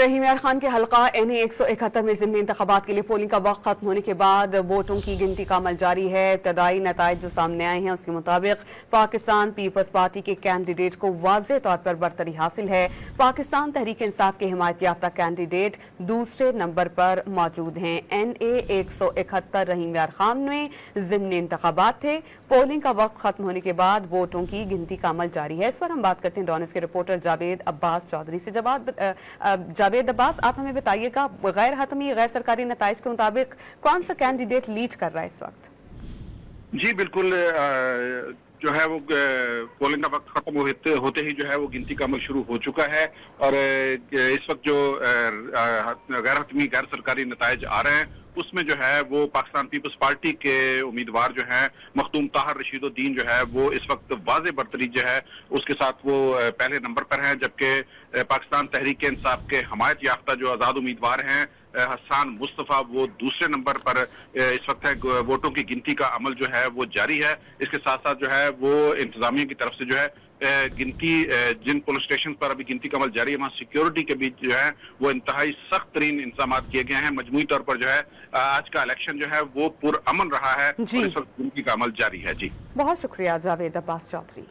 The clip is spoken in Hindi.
रहीम यार खान के हल्का NA 171 में ज़िमनी इंतखाबात के लिए पोलिंग का वक्त खत्म होने के बाद वोटों की गिनती का अमल जारी है। इब्तदाई नताइज जो सामने आए हैं उसके मुताबिक पाकिस्तान पीपल्स पार्टी के कैंडिडेट को वाज़ेह तौर पर बरतरी हासिल है। पाकिस्तान तहरीक इंसाफ के हिमायत याफ्ता कैंडिडेट दूसरे नंबर पर मौजूद हैं। NA 171 रहीम यार खान में ज़िमनी इंतखाबात थे। पोलिंग का वक्त खत्म होने के बाद वोटों की गिनती का अमल जारी है। इस पर हम बात करते हैं डॉनिस के रिपोर्टर जावेद अब्बास चौधरी से। जावेद अब्बास, आप हमें बताइएगा, गैर हतमी गैर सरकारी नताइज के मुताबिक कौन सा कैंडिडेट लीड कर रहा है इस वक्त? जी बिल्कुल, जो है वो पोलिंग का वक्त खत्म होते ही जो है वो गिनती का अमल शुरू हो चुका है और इस वक्त जो गैर हतमी गैर सरकारी नताइज आ रहे हैं उसमें जो है वो पाकिस्तान पीपल्स पार्टी के उम्मीदवार जो है मखदूम ताहर रशीदुद्दीन जो है वो इस वक्त वाज़ेह बरतरी जो है उसके साथ वो पहले नंबर पर हैं, जबकि पाकिस्तान तहरीक इंसाफ के हिमायत याफ्ता जो आज़ाद उम्मीदवार हैं हसन मुस्तफा वो दूसरे नंबर पर इस वक्त है। वोटों की गिनती का अमल जो है वो जारी है। इसके साथ साथ जो है वो इंतजामिया की तरफ से जो है गिनती जिन पुलिस स्टेशन पर अभी गिनती का अमल जारी है वहाँ सिक्योरिटी के बीच जो है वो इंतहाई सख्त तरीन इंतजाम किए गए हैं। मजमूई तौर पर जो है आज का इलेक्शन जो है वो पुरअमन रहा है और इस वक्त गिनती का अमल जारी है। जी बहुत शुक्रिया जावेद अब्बास चौधरी।